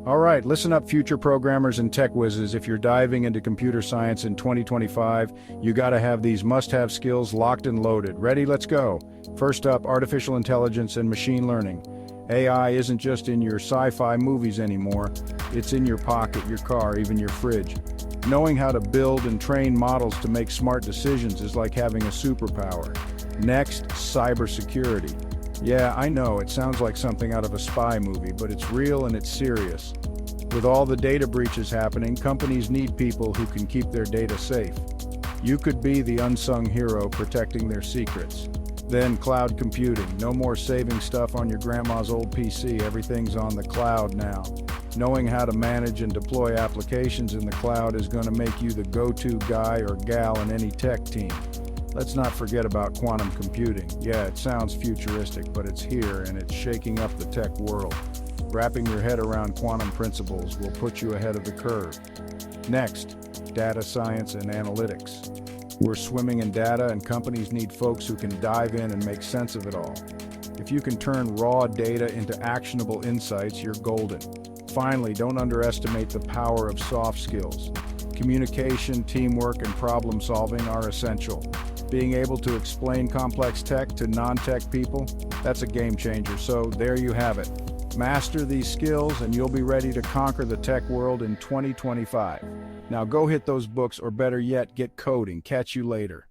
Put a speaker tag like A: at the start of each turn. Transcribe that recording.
A: All right, listen up, future programmers and tech whizzes. If you're diving into computer science in 2025, you gotta have these must-have skills locked and loaded. Ready? Let's go. First up, artificial intelligence and machine learning. AI isn't just in your sci-fi movies anymore. It's in your pocket, your car, even your fridge. Knowing how to build and train models to make smart decisions is like having a superpower. Next, cybersecurity. Yeah, I know, it sounds like something out of a spy movie, but it's real and it's serious. With all the data breaches happening, companies need people who can keep their data safe. You could be the unsung hero protecting their secrets. Then cloud computing. No more saving stuff on your grandma's old PC. Everything's on the cloud now. Knowing how to manage and deploy applications in the cloud is going to make you the go-to guy or gal in any tech team. Let's not forget about quantum computing. Yeah, it sounds futuristic, but it's here and it's shaking up the tech world. Wrapping your head around quantum principles will put you ahead of the curve. Next, data science and analytics. We're swimming in data and companies need folks who can dive in and make sense of it all. If you can turn raw data into actionable insights, you're golden. Finally, don't underestimate the power of soft skills. Communication, teamwork, and problem solving are essential. Being able to explain complex tech to non-tech people, that's a game changer. So there you have it. Master these skills and you'll be ready to conquer the tech world in 2025. Now go hit those books, or better yet, get coding. Catch you later.